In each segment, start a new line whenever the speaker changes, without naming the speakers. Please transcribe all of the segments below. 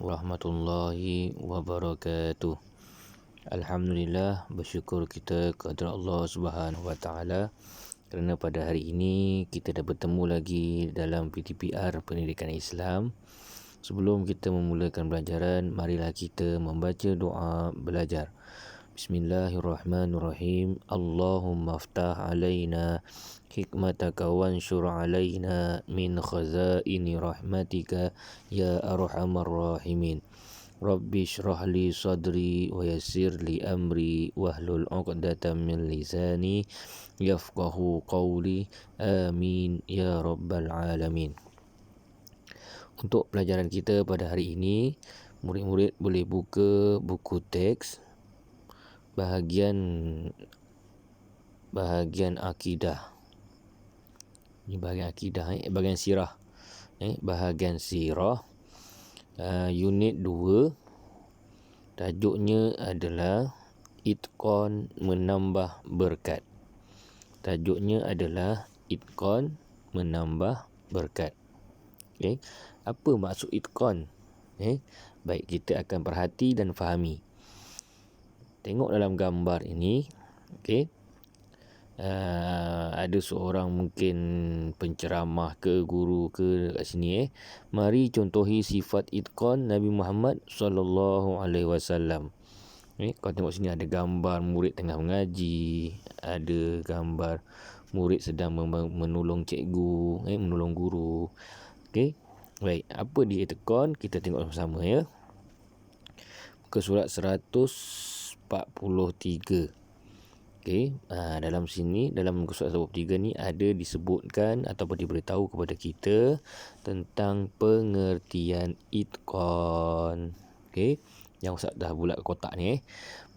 warahmatullahi wabarakatuh. Alhamdulillah, bersyukur kita kepada Allah Subhanahu Wa Taala kerana pada hari ini kita dah bertemu lagi dalam PTPR Pendidikan Islam. Sebelum kita memulakan pelajaran, marilah kita membaca doa belajar. Bismillahirrahmanirrahim. Allahumma aftah alaina hikmataka wanshur alaina min khazaini rahmatika ya arhamar rahimin. Rabbi shrah li sadri wa yassir li amri wahlul 'uqdatam min lisani yafqahu qawli. Amin ya rabbal alamin. Untuk pelajaran kita pada hari ini, murid-murid boleh buka buku teks bahagian akidah. Ini bahagian akidah, bahagian sirah. Bahagian sirah, unit 2. Tajuknya adalah Itqan menambah berkat. Apa maksud itqan? Baik, kita akan perhati dan fahami. Tengok dalam gambar ini, ada seorang mungkin penceramah ke guru ke dekat sini. Mari contohi sifat itqan Nabi Muhammad sallallahu alaihi wasallam. Kau tengok sini ada gambar murid tengah mengaji, ada gambar murid sedang menolong cikgu, menolong guru. Baik, apa dia itqan? Kita tengok sama-sama ya. Muka surat 143. Dalam sini, dalam muka surat 143 ni ada disebutkan ataupun diberitahu kepada kita tentang pengertian itqan. Yang Ustaz dah bulat kotak ni.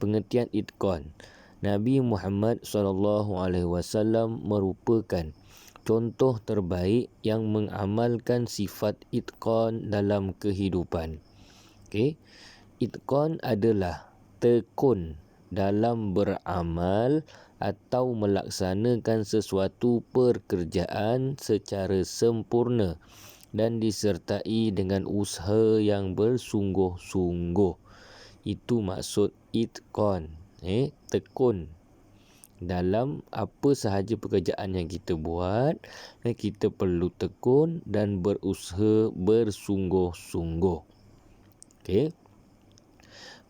Pengertian itqan. Nabi Muhammad SAW merupakan contoh terbaik yang mengamalkan sifat itqan dalam kehidupan. Itqan adalah tekun dalam beramal atau melaksanakan sesuatu pekerjaan secara sempurna dan disertai dengan usaha yang bersungguh-sungguh. Itu maksud itqan. Tekun dalam apa sahaja pekerjaan yang kita buat, kita perlu tekun dan berusaha bersungguh-sungguh.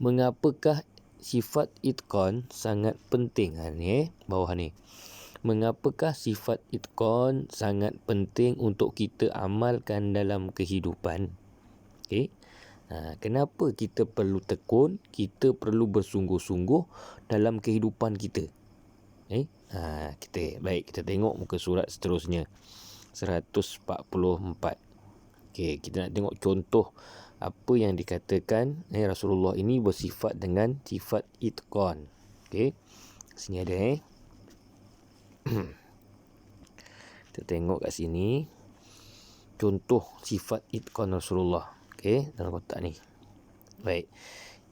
Mengapakah sifat itqan sangat penting? Bawah ni. Mengapakah sifat itqan sangat penting untuk kita amalkan dalam kehidupan? Kenapa kita perlu tekun, kita perlu bersungguh-sungguh dalam kehidupan kita? Kita tengok muka surat seterusnya, 144. Kita nak tengok contoh apa yang dikatakan Rasulullah ini bersifat dengan sifat itqan. Sini ada kita tengok kat sini contoh sifat itqan Rasulullah dalam kotak ni. Baik,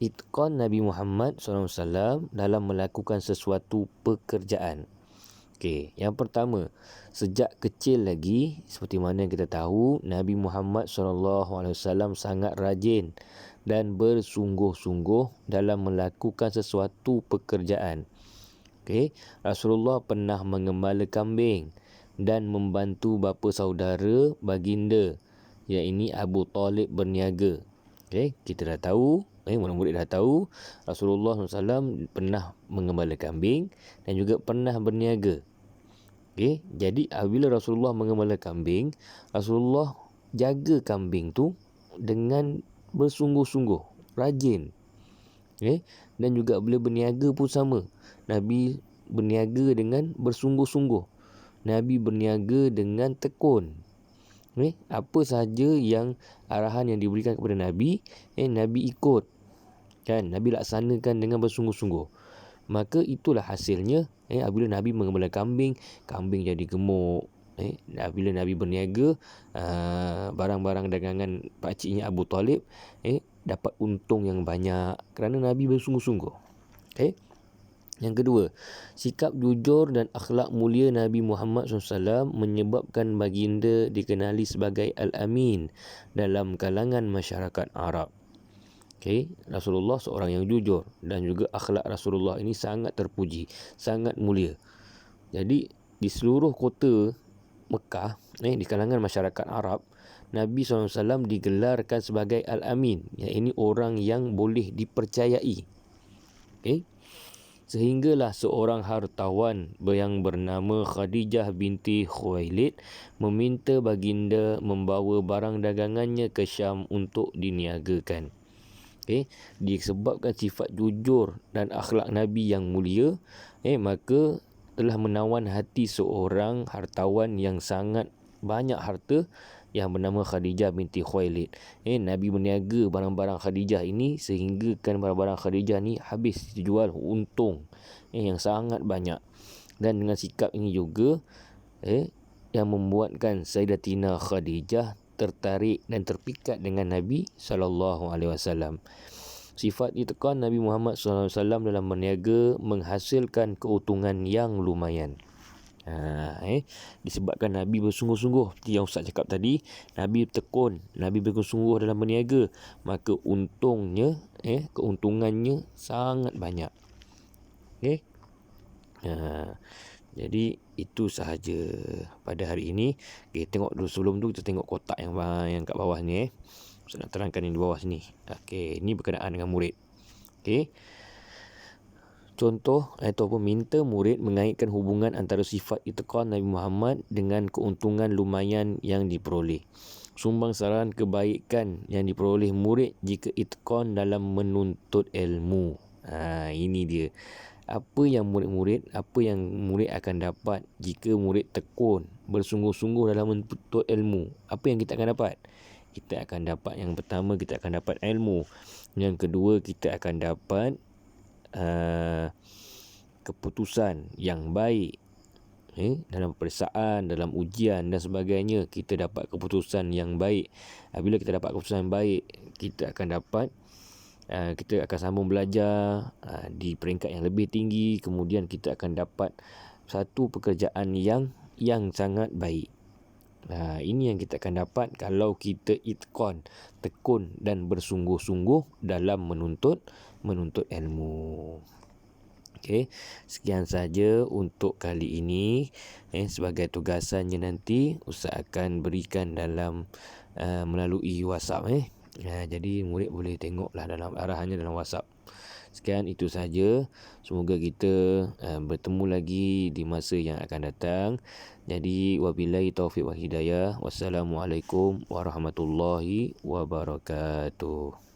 itqan Nabi Muhammad SAW dalam melakukan sesuatu pekerjaan. Yang pertama, sejak kecil lagi, seperti mana yang kita tahu, Nabi Muhammad SAW sangat rajin dan bersungguh-sungguh dalam melakukan sesuatu pekerjaan. Rasulullah pernah mengembala kambing dan membantu bapa saudara baginda, iaitu Abu Talib berniaga. Kita dah tahu, murid-murid dah tahu, Rasulullah SAW pernah mengembala kambing dan juga pernah berniaga. Jadi apabila Rasulullah mengembala kambing, Rasulullah jaga kambing tu dengan bersungguh-sungguh, rajin. Dan juga bila berniaga pun sama. Nabi berniaga dengan bersungguh-sungguh. Nabi berniaga dengan tekun. Apa sahaja yang arahan yang diberikan kepada Nabi, Nabi ikut. Nabi laksanakan dengan bersungguh-sungguh. Maka itulah hasilnya. Apabila Nabi mengembala kambing, kambing jadi gemuk. Apabila Nabi berniaga, barang-barang dagangan pakciknya Abu Talib dapat untung yang banyak kerana Nabi bersungguh-sungguh. Yang kedua, sikap jujur dan akhlak mulia Nabi Muhammad SAW menyebabkan baginda dikenali sebagai Al-Amin dalam kalangan masyarakat Arab. Okay, Rasulullah seorang yang jujur dan juga akhlak Rasulullah ini sangat terpuji, sangat mulia. Jadi di seluruh kota Mekah, di kalangan masyarakat Arab, Nabi SAW digelarkan sebagai Al-Amin, iaitu orang yang boleh dipercayai. Okay? Sehinggalah seorang hartawan yang bernama Khadijah binti Khuwailid meminta baginda membawa barang dagangannya ke Syam untuk diniagakan. Disebabkan sifat jujur dan akhlak Nabi yang mulia, maka telah menawan hati seorang hartawan yang sangat banyak harta yang bernama Khadijah binti Khuwailid. Nabi berniaga barang-barang Khadijah ini sehingga kan barang-barang Khadijah ni habis dijual untung yang sangat banyak. Dan dengan sikap ini juga yang membuatkan Sayyidatina Khadijah tertarik dan terpikat dengan Nabi SAW. Sifat itiqan Nabi Muhammad SAW dalam berniaga menghasilkan keuntungan yang lumayan. Disebabkan Nabi bersungguh-sungguh, seperti yang Ustaz cakap tadi, Nabi tekun, Nabi bersungguh dalam berniaga, maka untungnya, keuntungannya sangat banyak. Jadi itu sahaja pada hari ini. Tengok dulu, sebelum tu kita tengok kotak yang kat bawah ni. Saya nak terangkan yang di bawah sini. Ini berkenaan dengan murid. Contoh ataupun minta murid mengaitkan hubungan antara sifat itiqan Nabi Muhammad dengan keuntungan lumayan yang diperoleh. Sumbang saran kebaikan yang diperoleh murid jika itiqan dalam menuntut ilmu. Ini dia. Apa yang murid akan dapat jika murid tekun, bersungguh-sungguh dalam menuntut ilmu. Apa yang kita akan dapat? Kita akan dapat, yang pertama, kita akan dapat ilmu. Yang kedua, kita akan dapat keputusan yang baik dalam peperiksaan, dalam ujian dan sebagainya. Kita dapat keputusan yang baik. Bila kita dapat keputusan yang baik, kita akan dapat kita akan sambung belajar di peringkat yang lebih tinggi. Kemudian kita akan dapat satu pekerjaan yang sangat baik. Ini yang kita akan dapat kalau kita itqan, tekun dan bersungguh-sungguh dalam menuntut ilmu. Sekian saja untuk kali ini. Sebagai tugasannya nanti Ustaz akan berikan dalam melalui WhatsApp. Jadi murid boleh tengoklah dalam arahannya dalam WhatsApp. Sekian, itu saja. Semoga kita bertemu lagi di masa yang akan datang. Jadi wabillahi taufiq wal hidayah. Wassalamualaikum warahmatullahi wabarakatuh.